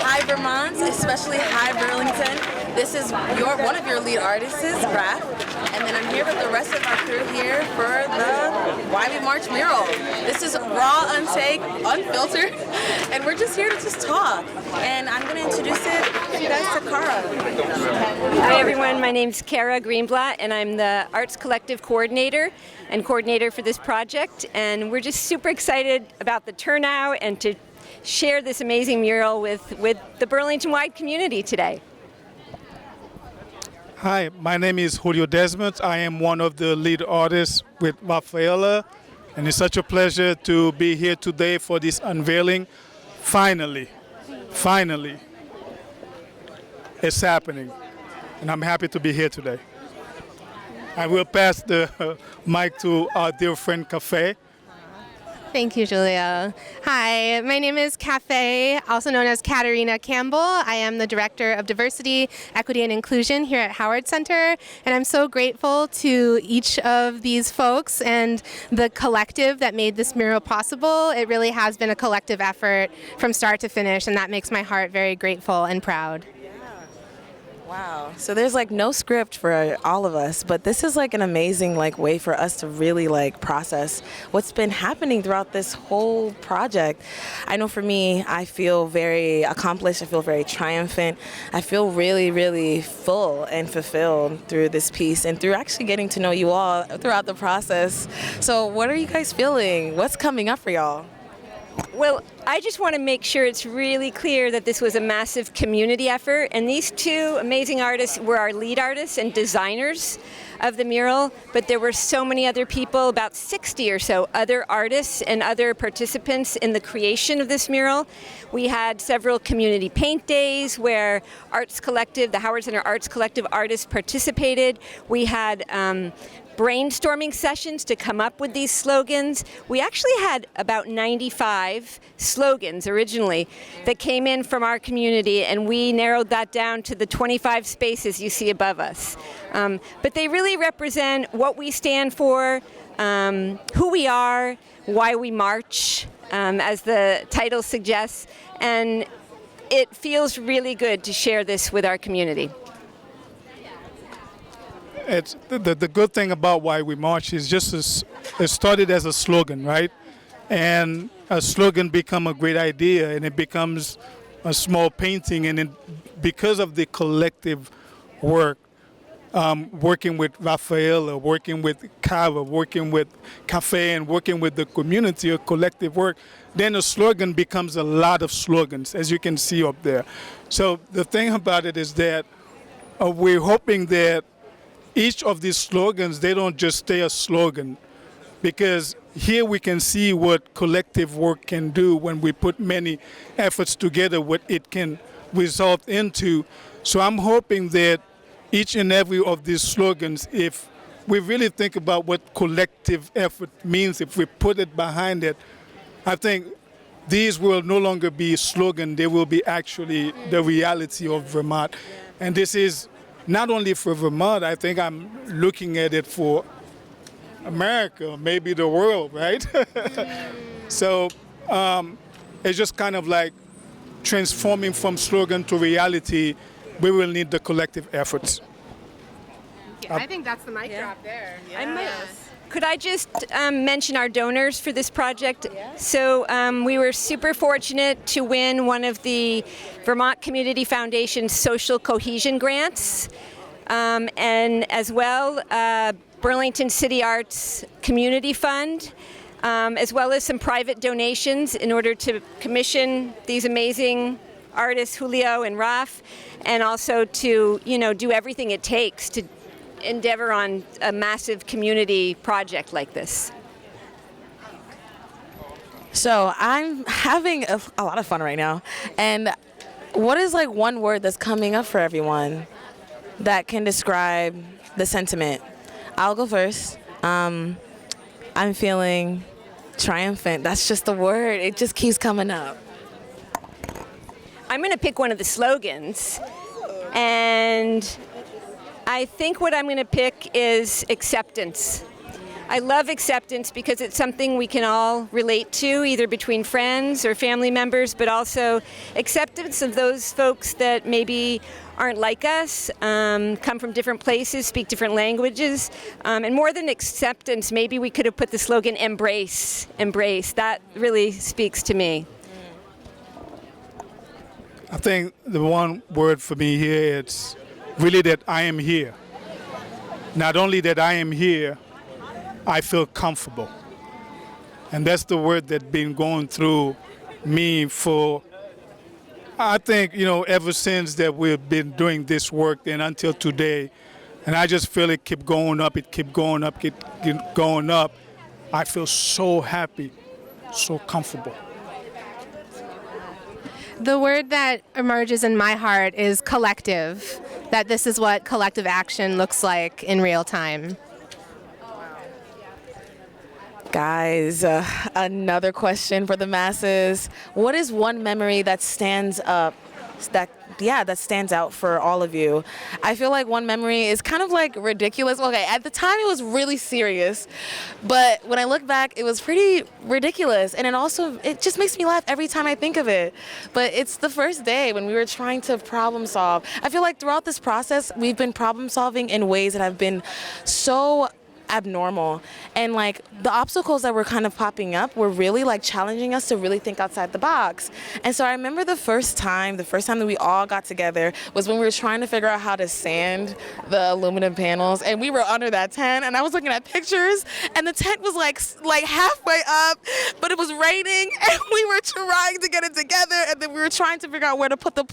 Hi Vermont, especially hi Burlington. This is one of your lead artists, Raph, and then I'm here with the rest of our crew here for the Why We March mural. This is raw, untake, unfiltered, and we're just here to just talk. And I'm going to introduce you guys to Kara. Hi everyone, my name's Kara Greenblatt, and I'm the Arts Collective Coordinator and Coordinator for this project. And we're just super excited about the turnout and to share this amazing mural with the Burlington-wide community today. Hi, my name is Julio Desmont. I am one of the lead artists with Raphaella, and it's such a pleasure to be here today for this unveiling. Finally, it's happening, and I'm happy to be here today. I will pass the mic to our dear friend Cafe. Thank you, Julio. Hi, my name is Cafe, also known as Katarina Campbell. I am the Director of Diversity, Equity, and Inclusion here at Howard Center, and I'm so grateful to each of these folks and the collective that made this mural possible. It really has been a collective effort from start to finish, and that makes my heart very grateful and proud. Wow. So there's like no script for all of us, but this is like an amazing way for us to really process what's been happening throughout this whole project. I know for me, I feel very accomplished. I feel very triumphant. I feel really, really full and fulfilled through this piece and through actually getting to know you all throughout the process. So what are you guys feeling? What's coming up for y'all? Well, I just want to make sure it's really clear that this was a massive community effort, and these two amazing artists were our lead artists and designers of the mural, but there were so many other people, about 60 or so other artists and other participants in the creation of this mural. We had several community paint days where Arts Collective, the Howard Center Arts Collective artists participated. We had brainstorming sessions to come up with these slogans. We actually had about 95 slogans originally that came in from our community, and we narrowed that down to the 25 spaces you see above us. But they really represent what we stand for, who we are, why we march, as the title suggests, and it feels really good to share this with our community. It's the good thing about Why We March is it started as a slogan, right? And a slogan become a great idea, and it becomes a small painting, and because of the collective work, working with Raphaella, working with Kara, working with Cafe, and working with the community, a collective work, then a slogan becomes a lot of slogans, as you can see up there. So the thing about it is that we're hoping that each of these slogans, they don't just stay a slogan, because here we can see what collective work can do when we put many efforts together, what it can result into. So I'm hoping that each and every of these slogans, if we really think about what collective effort means, if we put it behind it, I think these will no longer be slogans, they will be actually the reality of Vermont. And this is not only for Vermont, I think I'm looking at it for America, maybe the world, right? So it's just kind of like transforming from slogan to reality. We will need the collective efforts. Yeah, I think that's the mic drop there. Could I just mention our donors for this project? Yeah. So we were super fortunate to win one of the Vermont Community Foundation's social cohesion grants, and as well Burlington City Arts Community Fund, as well as some private donations in order to commission these amazing artists, Julio and Raph, and also to do everything it takes to endeavor on a massive community project like this. So I'm having a lot of fun right now. And what is one word that's coming up for everyone that can describe the sentiment? I'll go first. I'm feeling triumphant. That's just the word. It just keeps coming up. I'm going to pick one of the slogans, and I think what I'm going to pick is acceptance. I love acceptance because it's something we can all relate to, either between friends or family members, but also acceptance of those folks that maybe aren't like us, come from different places, speak different languages. And more than acceptance, maybe we could have put the slogan embrace, embrace. That really speaks to me. I think the one word for me here, it's really that I am here. Not only that I am here, I feel comfortable. And that's the word that's been going through me for, I think, ever since that we've been doing this work and until today. And I just feel it keep going up, it keep going up, keep going up. I feel so happy, so comfortable. The word that emerges in my heart is collective, that this is what collective action looks like in real time. Guys, another question for the masses. What is one memory that stands up, that stands out for all of you? I feel like one memory is kind of like ridiculous. Okay, at the time it was really serious, but when I look back, it was pretty ridiculous. And it just makes me laugh every time I think of it. But it's the first day when we were trying to problem solve. I feel like throughout this process, we've been problem solving in ways that have been so abnormal, and like the obstacles that were kind of popping up were really like challenging us to really think outside the box. And so I remember the first time that we all got together was when we were trying to figure out how to sand the aluminum panels, and we were under that tent, and I was looking at pictures, and the tent was like halfway up, but it was raining, and we were trying to get it together, and then we were trying to figure out where to put the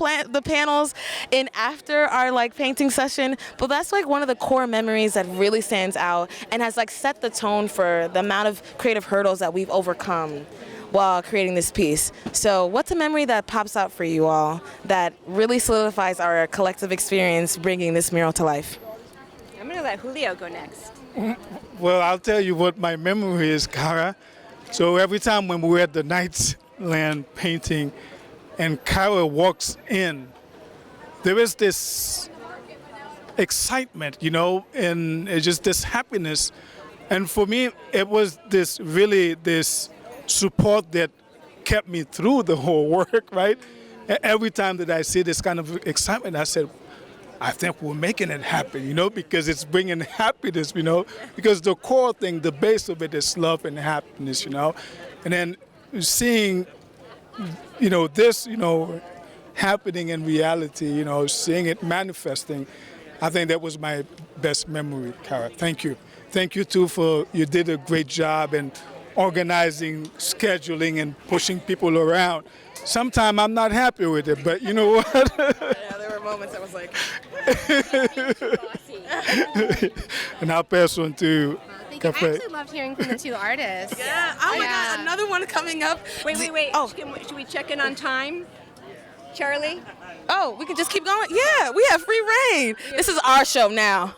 panels in after our like painting session. But that's like one of the core memories that really stands out and has like set the tone for the amount of creative hurdles that we've overcome while creating this piece. So what's a memory that pops out for you all that really solidifies our collective experience bringing this mural to life? I'm going to let Julio go next. Well, I'll tell you what my memory is, Cara. So every time when we were at the Knight's Land painting and Cara walks in, there is this excitement, and it's just this happiness. And for me, it was this support that kept me through the whole work, right? Every time that I see this kind of excitement, I said, I think we're making it happen, because it's bringing happiness, because the core thing, the base of it is love and happiness, and then seeing, this, happening in reality, seeing it manifesting. I think that was my best memory, Cara. Thank you. Thank you, too, you did a great job in organizing, scheduling, and pushing people around. Sometimes I'm not happy with it, but you know what? Yeah, there were moments I was like... And I'll pass on to Cafe. I actually loved hearing from the two artists. Yeah, oh my God, another one coming up. Wait. Oh. Should we check in on time? Charlie? Oh, we can just keep going? Yeah, we have free reign. This is our show now.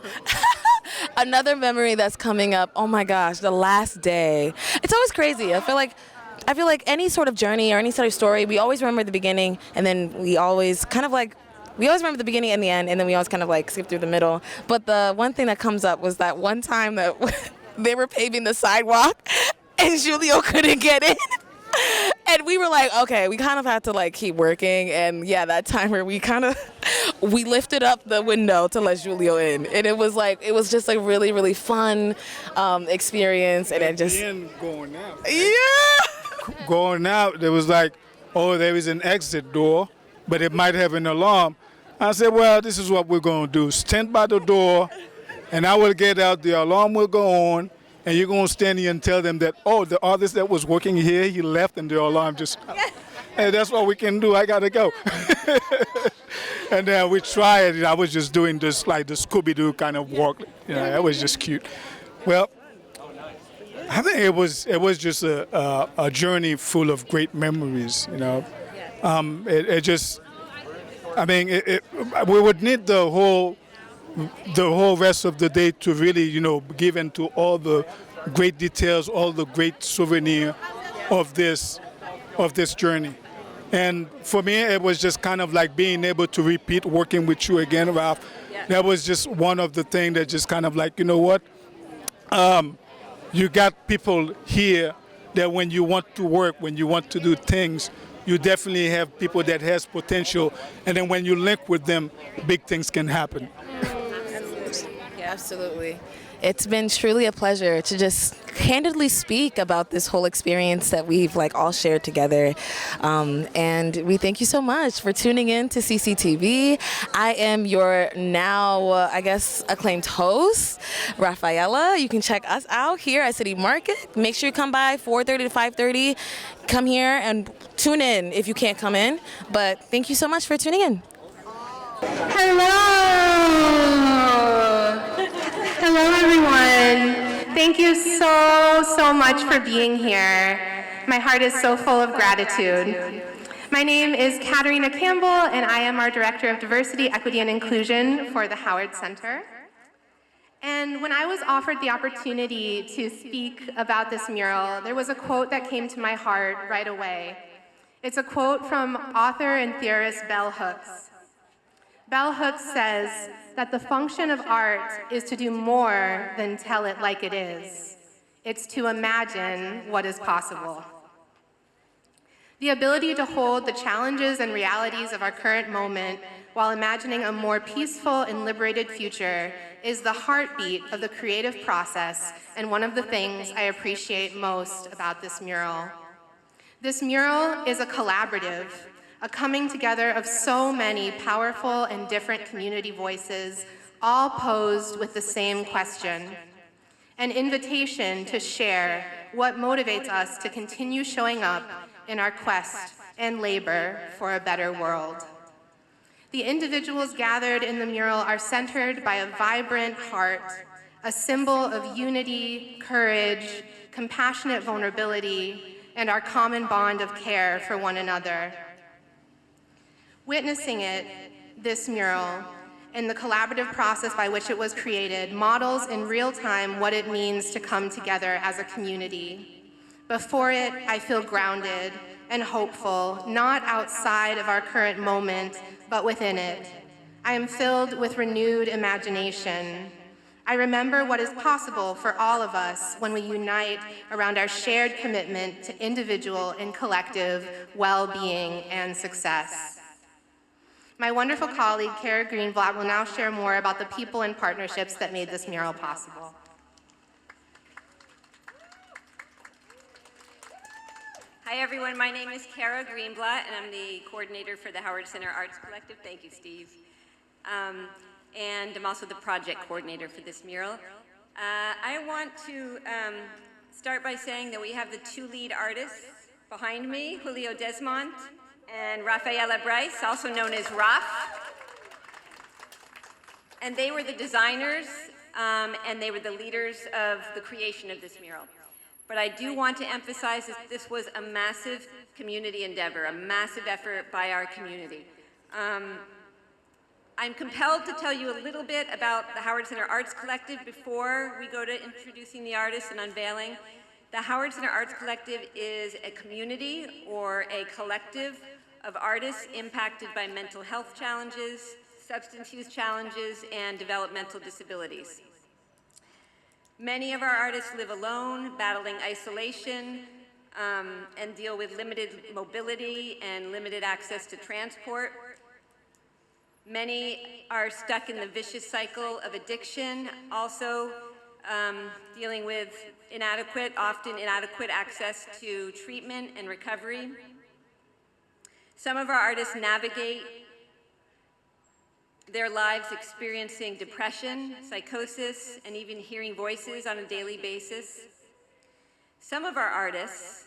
Another memory that's coming up, oh my gosh, the last day. It's always crazy. I feel like any sort of journey or any sort of story, we always remember the beginning, and then we always remember the beginning and the end, and then we always kind of like skip through the middle. But the one thing that comes up was that one time that they were paving the sidewalk, and Julio couldn't get in. And we were like, okay, we kind of had to like keep working. And yeah, that time where we lifted up the window to let Julio in. And it was just like really, really fun experience. And it just... going out. Right? Yeah! Going out, there was like, there is an exit door, but it might have an alarm. I said, well, this is what we're going to do. Stand by the door, and I will get out, the alarm will go on, and you're going to stand here and tell them that, the artist that was working here, he left, and the alarm just... Hey, that's what we can do. I got to go. And then we tried it. I was just doing this, like the Scooby-Doo kind of walk. That was just cute. Well, I think it was just a journey full of great memories, It just... I mean, we would need the whole rest of the day to really, give into all the great details, all the great souvenir of this journey. And for me, it was just kind of like being able to repeat working with you again, Ralph. That was just one of the things that just kind of like, you got people here that when you want to work, when you want to do things, you definitely have people that has potential, and then when you link with them, big things can happen. Yeah, absolutely. It's been truly a pleasure to just candidly speak about this whole experience that we've like all shared together. And we thank you so much for tuning in to CCTV. I am your now, I guess, acclaimed host, Raphaella. You can check us out here at City Market. Make sure you come by 4:30 to 5:30. Come here and tune in if you can't come in. But thank you so much for tuning in. Hello! Hello, everyone. Thank you so much for being here. My heart is so full of gratitude. My name is Katerina Campbell, and I am our Director of Diversity, Equity, and Inclusion for the Howard Center. And when I was offered the opportunity to speak about this mural, there was a quote that came to my heart right away. It's a quote from author and theorist Bell Hooks. Bell Hooks says that the function of art is to do more than tell it like it is. It's to imagine what is possible. The ability to hold the challenges and realities of our current moment while imagining a more peaceful and liberated future is the heartbeat of the creative process and one of the things I appreciate most about this mural. This mural is a collaborative, a coming together of so many powerful and different community voices, all posed with the same question, an invitation to share what motivates us to continue showing up in our quest and labor for a better world. The individuals gathered in the mural are centered by a vibrant heart, a symbol of unity, courage, compassionate vulnerability, and our common bond of care for one another. Witnessing it, this mural, and the collaborative process by which it was created models in real time what it means to come together as a community. Before it, I feel grounded and hopeful, not outside of our current moment, but within it. I am filled with renewed imagination. I remember what is possible for all of us when we unite around our shared commitment to individual and collective well-being and success. My wonderful colleague, Kara Greenblatt, will now share more about the people and partnerships that made this mural possible. Hi everyone, my name is Kara Greenblatt and I'm the coordinator for the Howard Center Arts Collective. Thank you, Steve. And I'm also the project coordinator for this mural. I want to start by saying that we have the two lead artists behind me, Julio Desmont and Raphaella Brice, also known as Raph. And they were the designers and they were the leaders of the creation of this mural. But I do want to emphasize that this was a massive community endeavor, a massive effort by our community. I'm compelled to tell you a little bit about the Howard Center Arts Collective before we go to introducing the artists and unveiling. The Howard Center Arts Collective is a community or a collective of artists impacted by mental health challenges, substance use challenges, and developmental disabilities. Many of our artists live alone, battling isolation, and deal with limited mobility and limited access to transport. Many are stuck in the vicious cycle of addiction, also dealing with often inadequate access to treatment and recovery. Some of our artists navigate their lives experiencing depression, psychosis, and even hearing voices on a daily basis. Some of our artists,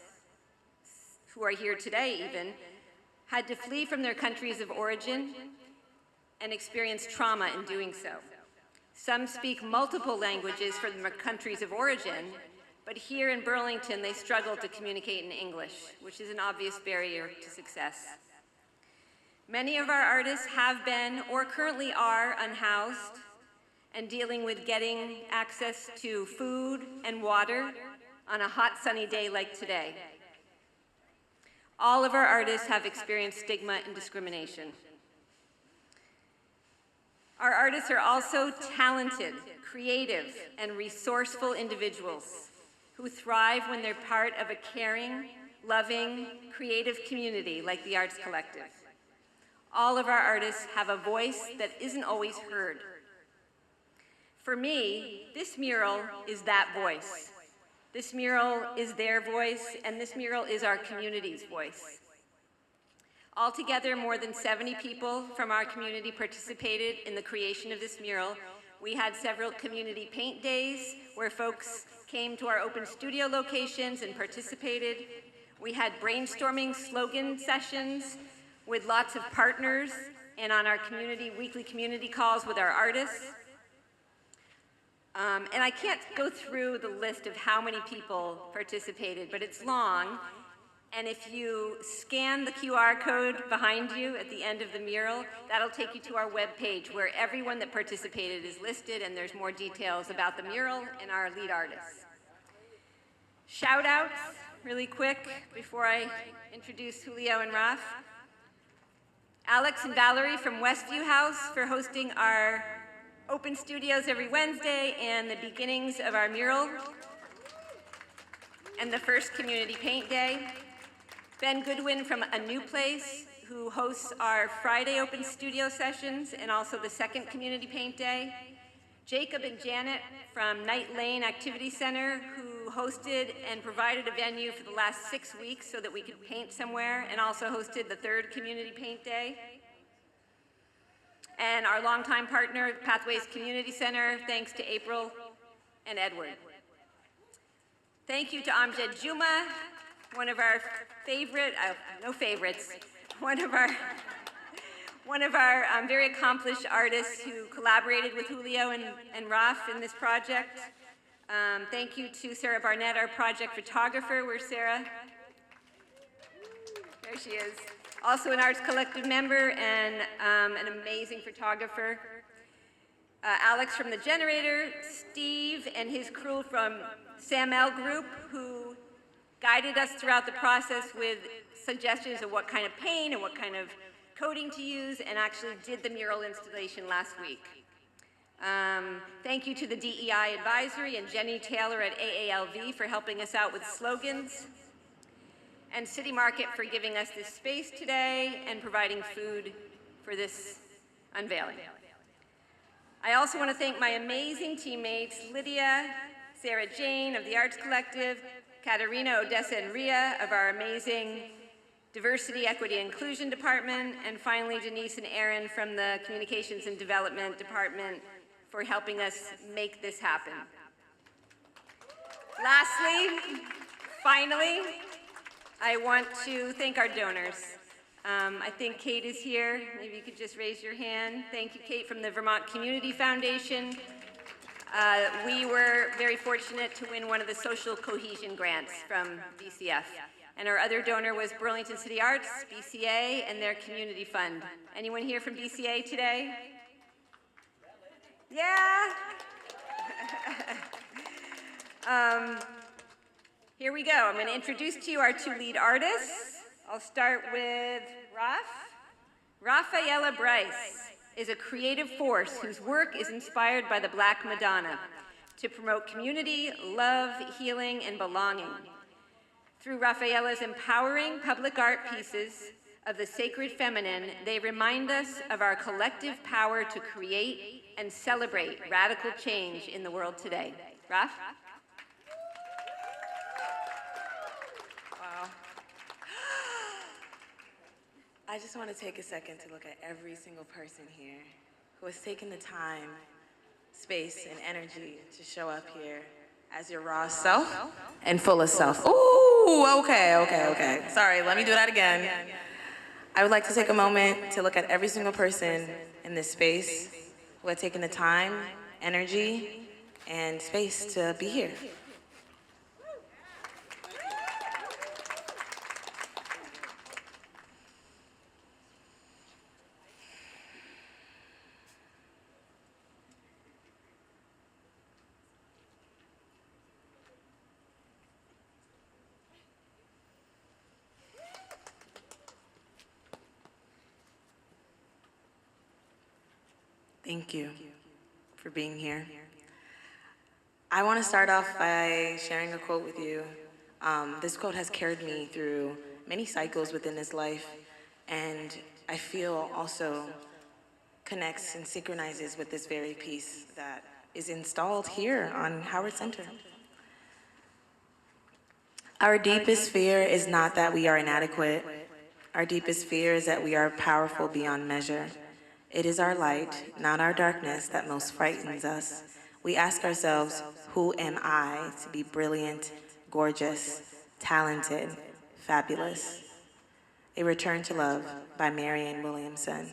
who are here today even, had to flee from their countries of origin and experience trauma in doing so. Some speak multiple languages from their countries of origin, but here in Burlington they struggle to communicate in English, which is an obvious barrier to success. Many of our artists have been or currently are unhoused and dealing with getting access to food and water on a hot, sunny day like today. All of our artists have experienced stigma and discrimination. Our artists are also talented, creative, and resourceful individuals. who thrive when they're part of a caring, loving, creative community like the Arts Collective. All of our artists have a voice that isn't always heard. For me, this mural is that voice. This mural is their voice, and this mural is our community's voice. Altogether, more than 70 people from our community participated in the creation of this mural. We had several community paint days where folks came to our open studio locations and participated. We had brainstorming slogan sessions with lots of partners and on our weekly community calls with our artists. And I can't go through the list of how many people participated, but it's long. And if you scan the QR code behind you at the end of the mural, that'll take you to our webpage where everyone that participated is listed, and there's more details about the mural and our lead artists. Shout outs, really quick, before I introduce Julio and Raph. Alex and Valerie from Westview House for hosting our open studios every Wednesday and the beginnings of our mural and the first community paint day. Ben Goodwin from A New Place, who hosts our Friday open studio sessions and also the second community paint day. Jacob and Janet from Night Lane Activity Center, who hosted and provided a venue for the last 6 weeks so that we could paint somewhere, and also hosted the third community paint day. And our longtime partner, Pathways Community Center, thanks to April and Edward. Thank you to Amjad Juma, one of our favorite, no favorites, one of our very accomplished artists who collaborated with Julio and Raph in this project. Thank you to Sarah Barnett, our project photographer. Where's Sarah? There she is. Also an Arts Collective member and an amazing photographer. Alex from The Generator, Steve and his crew from Sam L Group, who guided us throughout the process with suggestions of what kind of paint and what kind of coating to use, and actually did the mural installation last week. Thank you to the DEI Advisory and Jenny Taylor at AALV for helping us out with slogans, and City Market for giving us this space today and providing food for this unveiling. I also want to thank my amazing teammates, Lydia, Sarah Jane of the Arts Collective, Katerina, Odessa, and Ria of our amazing Diversity, Equity, and Inclusion Department, and finally Denise and Aaron from the Communications and Development Department for helping us make this happen. Lastly, finally, I want to thank our donors. I think Kate is here. Maybe you could just raise your hand. Thank you, Kate, from the Vermont Community Foundation. We were very fortunate to win one of the social cohesion grants from BCF. And our other donor was Burlington City Arts, BCA, and their community fund. Anyone here from BCA today? Yeah? Here we go. I'm going to introduce to you our two lead artists. I'll start with Raphaella Brice is a creative force whose work is inspired by the Black Madonna to promote community, love, healing, and belonging. Through Raphaella's empowering public art pieces of the sacred feminine, they remind us of our collective power to create and celebrate radical change in the world today. Raph? Wow. I just want to take a second to look at every single person here who has taken the time, space, and energy to show up here as your raw self and full of self. Ooh, okay. Sorry, let me do that again. I would like to take a moment to look at every single person in this space who had taken the time, energy, and space to be here. Thank you for being here. I want to start off by sharing a quote with you. This quote has carried me through many cycles within this life, and I feel also connects and synchronizes with this very piece that is installed here on Howard Center. Our deepest fear is not that we are inadequate. Our deepest fear is that we are powerful beyond measure. It is our light, not our darkness, that most frightens us. We ask ourselves, who am I to be brilliant, gorgeous, talented, fabulous? A Return to Love by Marianne Williamson.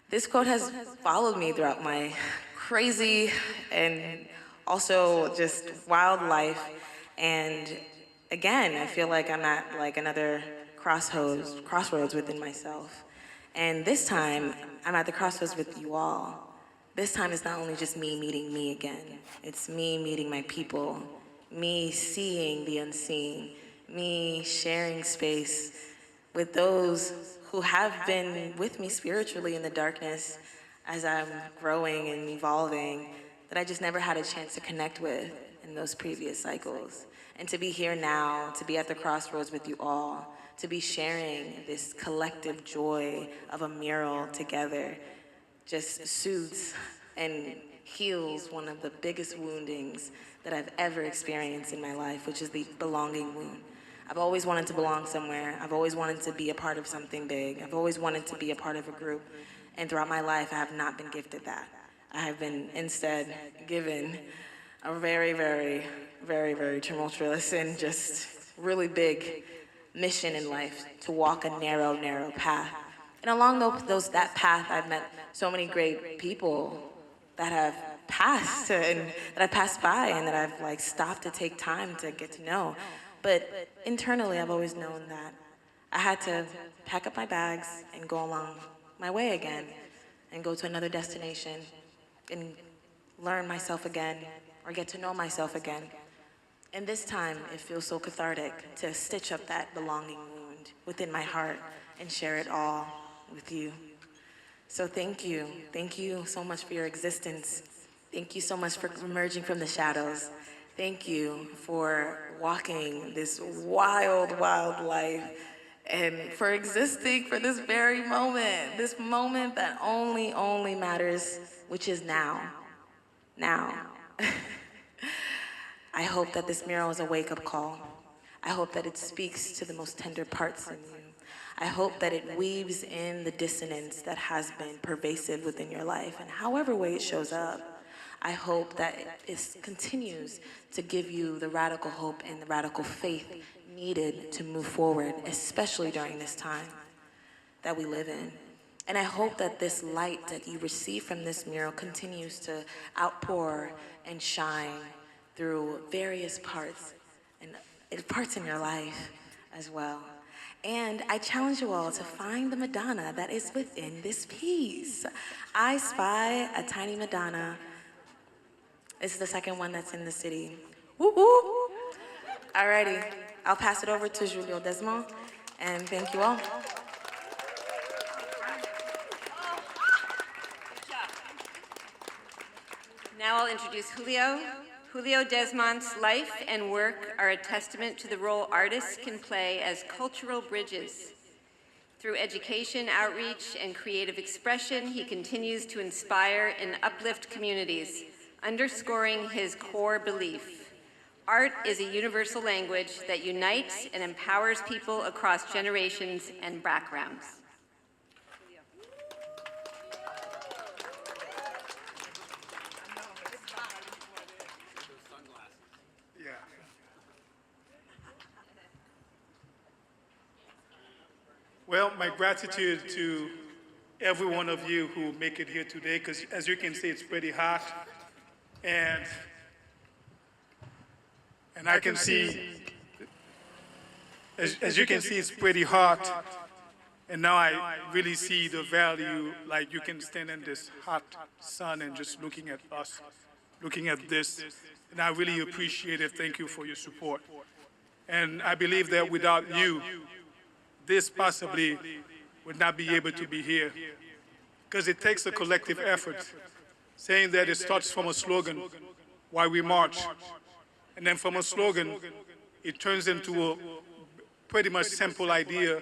This quote has followed me throughout my crazy and also just wild life. And again, I feel like I'm at like another crossroads within myself. And this time, I'm at the crossroads with you all. This time it's not only just me meeting me again. It's me meeting my people, me seeing the unseen, me sharing space with those who have been with me spiritually in the darkness as I'm growing and evolving, that I just never had a chance to connect with in those previous cycles. And to be here now, to be at the crossroads with you all, to be sharing this collective joy of a mural together, just soothes and heals one of the biggest woundings that I've ever experienced in my life, which is the belonging wound. I've always wanted to belong somewhere. I've always wanted to be a part of something big. I've always wanted to be a part of a group. And throughout my life, I have not been gifted that. I have been instead given a very, very, very, very tumultuous and just really big mission in life to walk a narrow, narrow path. And along that path, I've met so many great people that have passed and that I've passed by and that I've like stopped to take time to get to know. But internally, I've always known that I had to pack up my bags and go along my way again and go to another destination and learn myself again or get to know myself again. And this time, it feels so cathartic to stitch up that belonging wound within my heart and share it all with you. So thank you. Thank you so much for your existence. Thank you so much for emerging from the shadows. Thank you for walking this wild, wild life and for existing for this very moment, this moment that only matters, which is now. Now. I hope that this mural is a wake-up call. I hope that it speaks to the most tender parts in you. I hope that it weaves in the dissonance that has been pervasive within your life, and however way it shows up, I hope that it continues to give you the radical hope and the radical faith needed to move forward, especially during this time that we live in. And I hope that this light that you receive from this mural continues to outpour and shine through various parts in your life as well. And I challenge you all to find the Madonna that is within this piece. I spy a tiny Madonna. This is the second one that's in the city. Woo woo! Alrighty, I'll pass it over to Julio Desmont, and thank you all. Now I'll introduce Julio. Julio Desmont's life and work are a testament to the role artists can play as cultural bridges. Through education, outreach, and creative expression, he continues to inspire and uplift communities, underscoring his core belief. Art is a universal language that unites and empowers people across generations and backgrounds. Well, my gratitude to every one of you who make it here today, because as you can see, it's pretty hot. And I can see, as you can see, it's pretty hot. And now I really see the value, like you can stand in this hot sun and just looking at us, looking at this. And I really appreciate it. Thank you for your support. And I believe that without you, this possibly would not be able to be here. Because it takes a collective effort. Saying that it starts from a slogan, why we march. And then from a slogan, it turns into a pretty much simple idea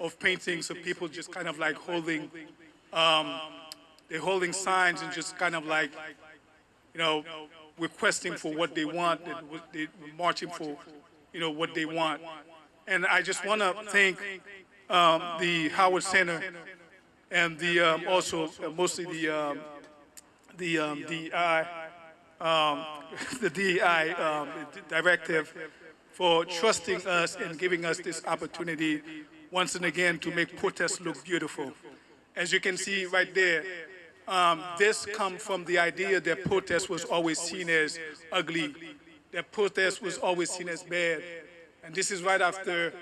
of painting, so people just kind of like holding, they're holding signs and just kind of like, you know, requesting for what they want, and they're marching for, you know, what they want. And I just want to thank the Howard Center and the also mostly the DEI, the DEI directive for trusting us and giving us this opportunity once and again to make protests look beautiful. As you can see right there, this comes from the idea that protest was always seen as ugly, that protest was always seen as bad. And this is right after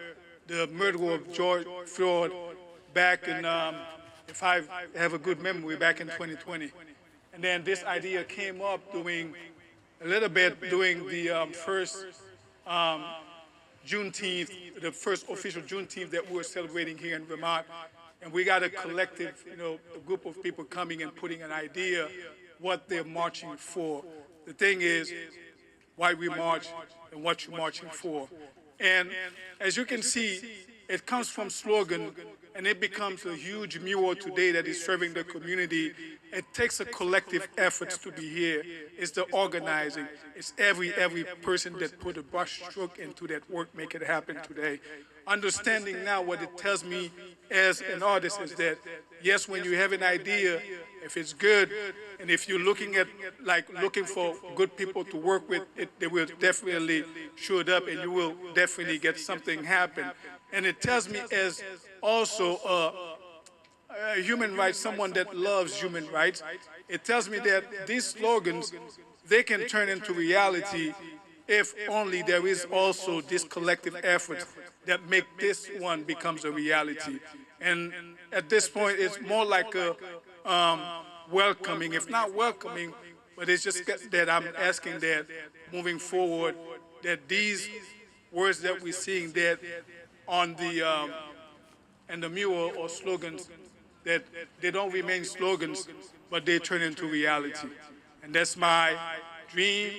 the murder of George Floyd back in, if I have a good memory, back in 2020. And then this idea came up during, a little bit during the first Juneteenth, the first official Juneteenth that we were celebrating here in Vermont. And we got a collective, you know, a group of people coming and putting an idea what they're marching for. The thing is, why we march and what you're marching for. And as you can see, it comes from slogan, and it becomes a huge mural today that is serving the community. It takes a collective effort to be here. It's the organizing. It's every person that put a brush stroke into that work, make it happen today. Understanding now what it tells me as an artist is that, yes, when you have an idea, if it's good, and if you're looking at, like, looking for good people to work with, they will definitely show it up, and you will definitely get something happen. And it tells me as also a human rights, someone that loves human rights, it tells me that these slogans, they can turn into reality if only there is also this collective effort that make this one becomes a reality. And at this point, it's more like a welcoming, if not welcoming, but it's just that I'm asking that moving forward, that these words that we're seeing that on the and the mural or slogans, that they don't remain slogans, but they turn into reality. And that's my dream,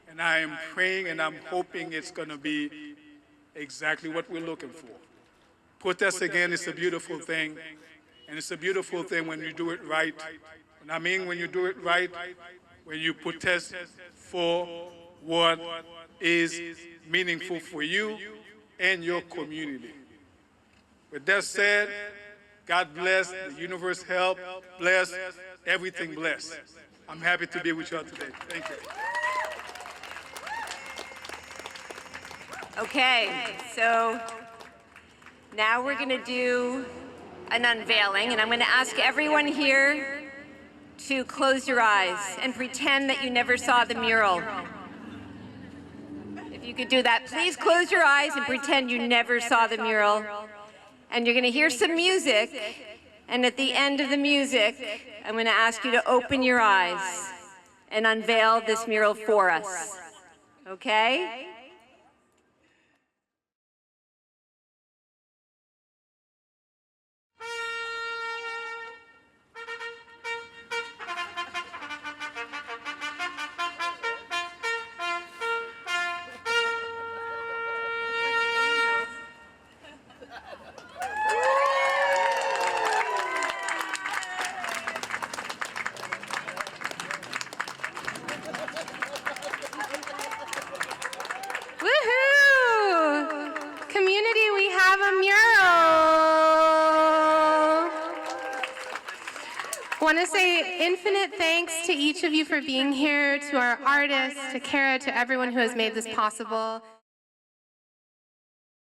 and I am praying and I'm hoping it's going to be exactly what we're looking for. Protest, again, is a beautiful thing, and it's a beautiful thing when you do it right. And I mean when you do it right, when you protest for what is meaningful for you and your community. With that said, God bless, the universe help, bless, everything bless. I'm happy to be with y'all today. Thank you. Okay, so now we're going to do an unveiling, and I'm going to ask everyone here to close your eyes and pretend that you never saw the mural. If you could do that, please close your eyes and pretend you never saw the mural. And you're going to hear some music, and at the end of the music, I'm going to ask you to open your eyes and unveil this mural for us. Okay? I want to say infinite thanks to each of you for being here, to our artists, to Kara, to everyone who has made this possible.